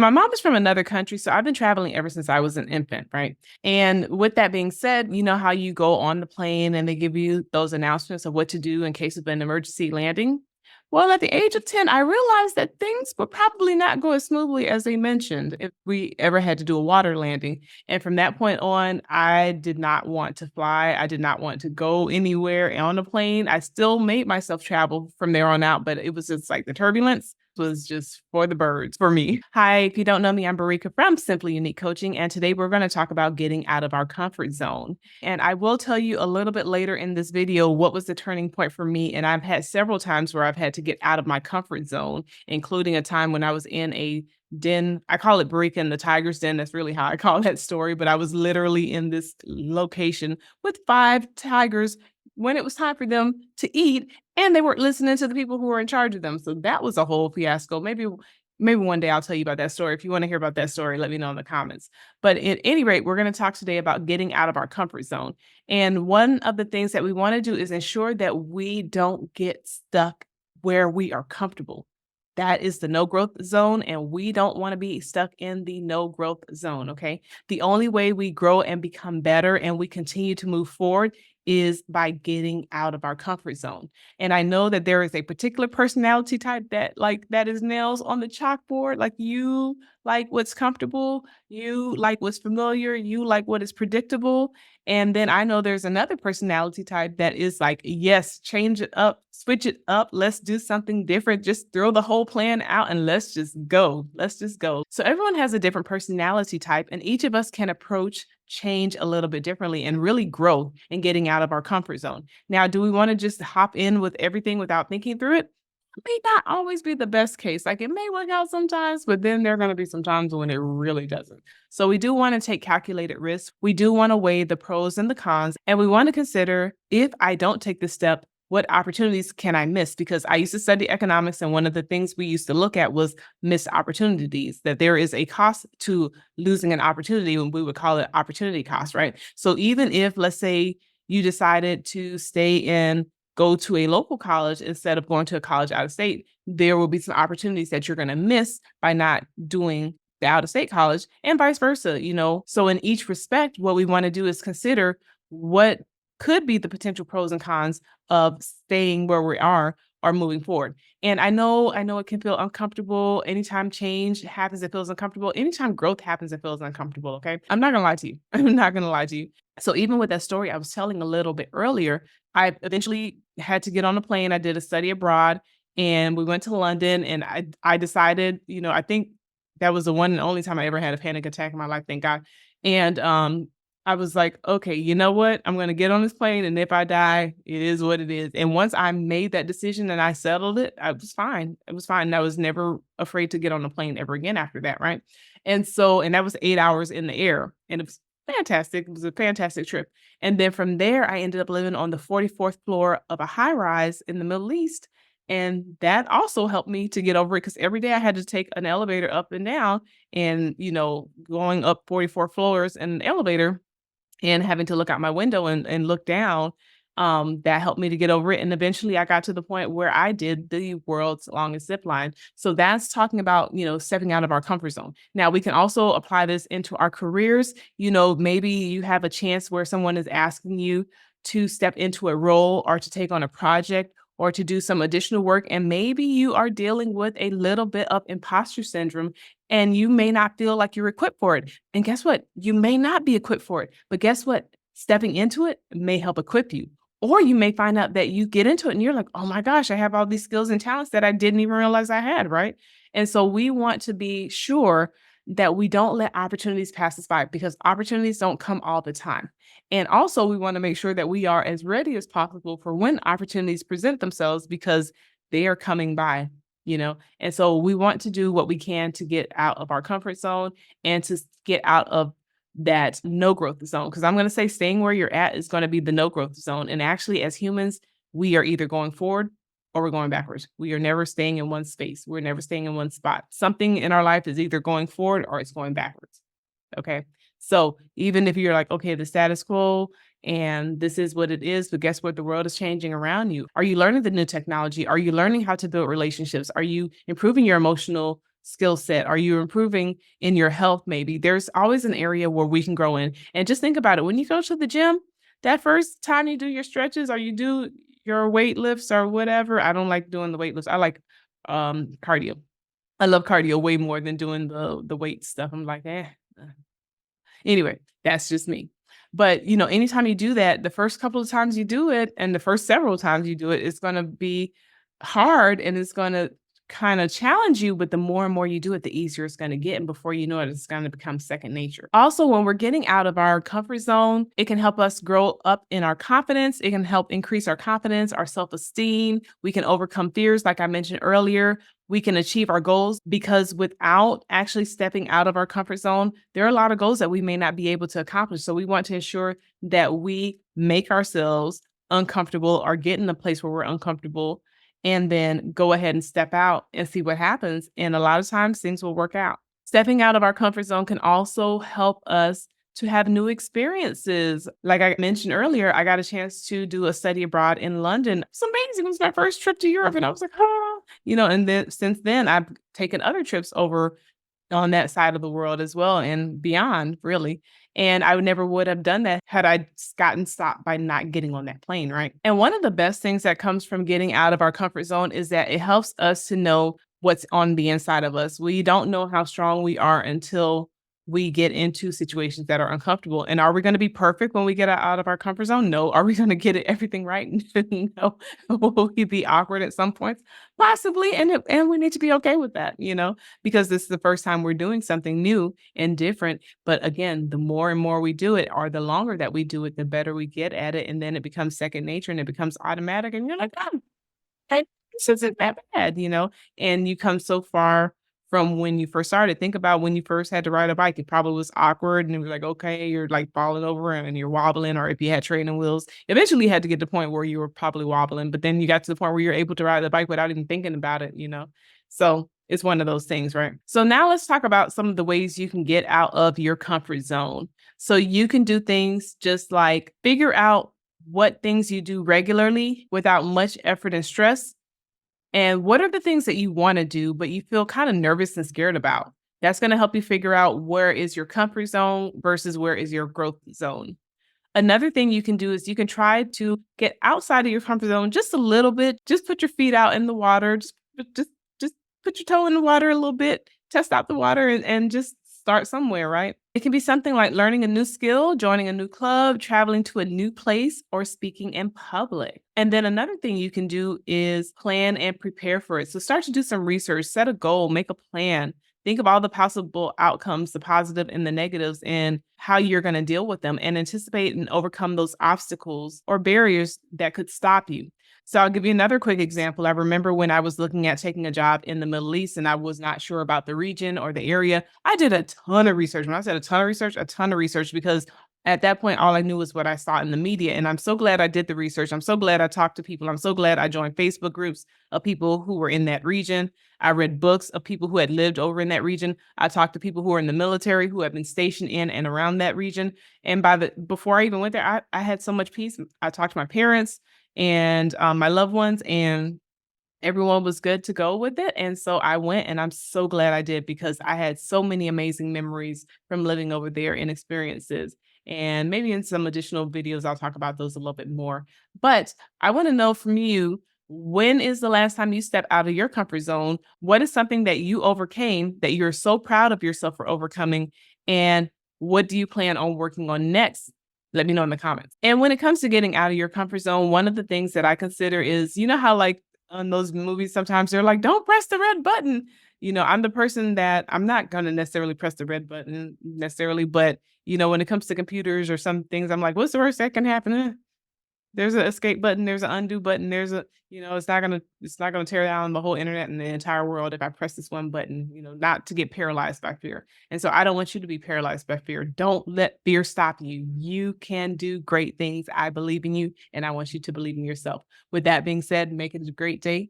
My mom is from another country, so I've been traveling ever since I was an infant, right? And with that being said, you know how you go on the plane and they give you those announcements of what to do in case of an emergency landing? Well, at the age of 10, I realized that things would probably not go as smoothly as they mentioned if we ever had to do a water landing. And from that point on, I did not want to fly. I did not want to go anywhere on a plane. I still made myself travel from there on out, but it was just like the turbulence was just for the birds for me. Hi, if you don't know me, I'm Barika from Simply Unique Coaching, and today we're going to talk about getting out of our comfort zone. And I will tell you a little bit later in this video what was the turning point for me. And I've had several times where I've had to get out of my comfort zone, including a time when I was in a den. I call it Barika in the Tiger's Den. That's really how I call that story. But I was literally in this location with 5 tigers when it was time for them to eat, and they weren't listening to the people who were in charge of them. So that was a whole fiasco. Maybe one day I'll tell you about that story. If you want to hear about that story, let me know in the comments. But at any rate, we're going to talk today about getting out of our comfort zone. And one of the things that we want to do is ensure that we don't get stuck where we are comfortable. That is the no growth zone, and we don't want to be stuck in the no growth zone. Okay. The only way we grow and become better and we continue to move forward is by getting out of our comfort zone. And I know that there is a particular personality type that is nails on the chalkboard. Like you like what's comfortable, you like what's familiar, you like what is predictable. And then I know there's another personality type that is like, yes, change it up, switch it up, let's do something different, just throw the whole plan out and let's just go. Let's just go. So everyone has a different personality type, and each of us can approach change a little bit differently and really grow in getting out of our comfort zone. Now, do we want to just hop in with everything without thinking through it? May not always be the best case. Like it may work out sometimes, but then there are going to be some times when it really doesn't. So we do want to take calculated risks. We do want to weigh the pros and the cons, and we want to consider, if I don't take this step, what opportunities can I miss? Because I used to study economics, and one of the things we used to look at was missed opportunities, that there is a cost to losing an opportunity, and we would call it opportunity cost, right? So even if, let's say, you decided to go to a local college instead of going to a college out of state, there will be some opportunities that you're going to miss by not doing the out of state college, and vice versa. So in each respect, what we want to do is consider what could be the potential pros and cons of staying where we are or moving forward. And I know it can feel uncomfortable. Anytime change happens, it feels uncomfortable. Anytime growth happens, it feels uncomfortable. Okay. I'm not gonna lie to you. I'm not gonna lie to you. So even with that story I was telling a little bit earlier, I eventually had to get on a plane. I did a study abroad and we went to London, and I decided, I think that was the one and only time I ever had a panic attack in my life, thank God. And I was like, okay, you know what? I'm going to get on this plane. And if I die, it is what it is. And once I made that decision and I settled it, I was fine. It was fine. And I was never afraid to get on a plane ever again after that. Right. And that was 8 hours in the air. And it was fantastic. It was a fantastic trip. And then from there, I ended up living on the 44th floor of a high rise in the Middle East. And that also helped me to get over it, because every day I had to take an elevator up and down, and, going up 44 floors in an elevator and having to look out my window and look down, that helped me to get over it. And eventually I got to the point where I did the world's longest zip line. So that's talking about, stepping out of our comfort zone. Now we can also apply this into our careers. Maybe you have a chance where someone is asking you to step into a role or to take on a project or to do some additional work. And maybe you are dealing with a little bit of imposter syndrome, and you may not feel like you're equipped for it. And guess what? You may not be equipped for it, but guess what? Stepping into it may help equip you. Or you may find out that you get into it and you're like, oh my gosh, I have all these skills and talents that I didn't even realize I had, right? And so we want to be sure that we don't let opportunities pass us by, because opportunities don't come all the time. And also we want to make sure that we are as ready as possible for when opportunities present themselves, because they are coming by. And so we want to do what we can to get out of our comfort zone and to get out of that no growth zone. Because I'm going to say staying where you're at is going to be the no growth zone. And actually, as humans, we are either going forward or we're going backwards. We are never staying in one space. We're never staying in one spot. Something in our life is either going forward or it's going backwards. Okay. So even if you're like, okay, the status quo and this is what it is, but guess what? The world is changing around you. Are you learning the new technology? Are you learning how to build relationships? Are you improving your emotional skill set? Are you improving in your health maybe? There's always an area where we can grow in. And just think about it. When you go to the gym, that first time you do your stretches or you do your weight lifts or whatever, I don't like doing the weight lifts. I like cardio. I love cardio way more than doing the weight stuff. I'm like, uh, anyway, that's just me. But, anytime you do that, the first couple of times you do it and the first several times you do it, it's gonna be hard and it's gonna kinda challenge you, but the more and more you do it, the easier it's gonna get, and before you know it, it's gonna become second nature. Also, when we're getting out of our comfort zone, it can help us grow up in our confidence, it can help increase our confidence, our self-esteem, we can overcome fears like I mentioned earlier, we can achieve our goals because without actually stepping out of our comfort zone, there are a lot of goals that we may not be able to accomplish. So we want to ensure that we make ourselves uncomfortable or get in a place where we're uncomfortable and then go ahead and step out and see what happens. And a lot of times things will work out. Stepping out of our comfort zone can also help us to have new experiences. Like I mentioned earlier, I got a chance to do a study abroad in London. It's amazing. It was my first trip to Europe. And I was like, and then since then I've taken other trips over on that side of the world as well and beyond, really. And I would never would have done that had I gotten stopped by not getting on that plane, right? And one of the best things that comes from getting out of our comfort zone is that it helps us to know what's on the inside of us. We don't know how strong we are until we get into situations that are uncomfortable. And are we going to be perfect when we get out of our comfort zone? No. Are we going to get it everything right? No. Will we be awkward at some points? Possibly. And we need to be okay with that, because this is the first time we're doing something new and different. But again, the more and more we do it, or the longer that we do it, the better we get at it. And then it becomes second nature and it becomes automatic. And you're like, oh, hey, this isn't that bad, and you come so far from when you first started. Think about when you first had to ride a bike. It probably was awkward and it was like, okay, you're like falling over and you're wobbling, or if you had training wheels, eventually you had to get to the point where you were probably wobbling, but then you got to the point where you're able to ride the bike without even thinking about it. So it's one of those things, right? So now let's talk about some of the ways you can get out of your comfort zone. So you can do things just like figure out what things you do regularly without much effort and stress. And what are the things that you want to do, but you feel kind of nervous and scared about? That's going to help you figure out where is your comfort zone versus where is your growth zone. Another thing you can do is you can try to get outside of your comfort zone just a little bit. Just put your feet out in the water. Just put your toe in the water a little bit. Test out the water and just start somewhere, right? It can be something like learning a new skill, joining a new club, traveling to a new place, or speaking in public. And then another thing you can do is plan and prepare for it. So start to do some research, set a goal, make a plan. Think of all the possible outcomes, the positive and the negatives, and how you're going to deal with them, and anticipate and overcome those obstacles or barriers that could stop you. So I'll give you another quick example. I remember when I was looking at taking a job in the Middle East and I was not sure about the region or the area. I did a ton of research. When I said a ton of research, because at that point, all I knew was what I saw in the media. And I'm so glad I did the research. I'm so glad I talked to people. I'm so glad I joined Facebook groups of people who were in that region. I read books of people who had lived over in that region. I talked to people who were in the military, who had been stationed in and around that region. And before I even went there, I had so much peace. I talked to my parents and my loved ones, and everyone was good to go with it. And so I went, and I'm so glad I did, because I had so many amazing memories from living over there and experiences. And maybe in some additional videos, I'll talk about those a little bit more. But I want to know from you, when is the last time you stepped out of your comfort zone? What is something that you overcame that you're so proud of yourself for overcoming? And what do you plan on working on next? Let me know in the comments. And when it comes to getting out of your comfort zone, one of the things that I consider is, how like on those movies, sometimes they're like, don't press the red button. I'm the person that I'm not going to necessarily press the red button necessarily, but when it comes to computers or some things, I'm like, what's the worst that can happen? There's an escape button, there's an undo button, it's not gonna tear down the whole internet and the entire world if I press this one button, not to get paralyzed by fear. And so I don't want you to be paralyzed by fear. Don't let fear stop you. You can do great things. I believe in you, and I want you to believe in yourself. With that being said, make it a great day.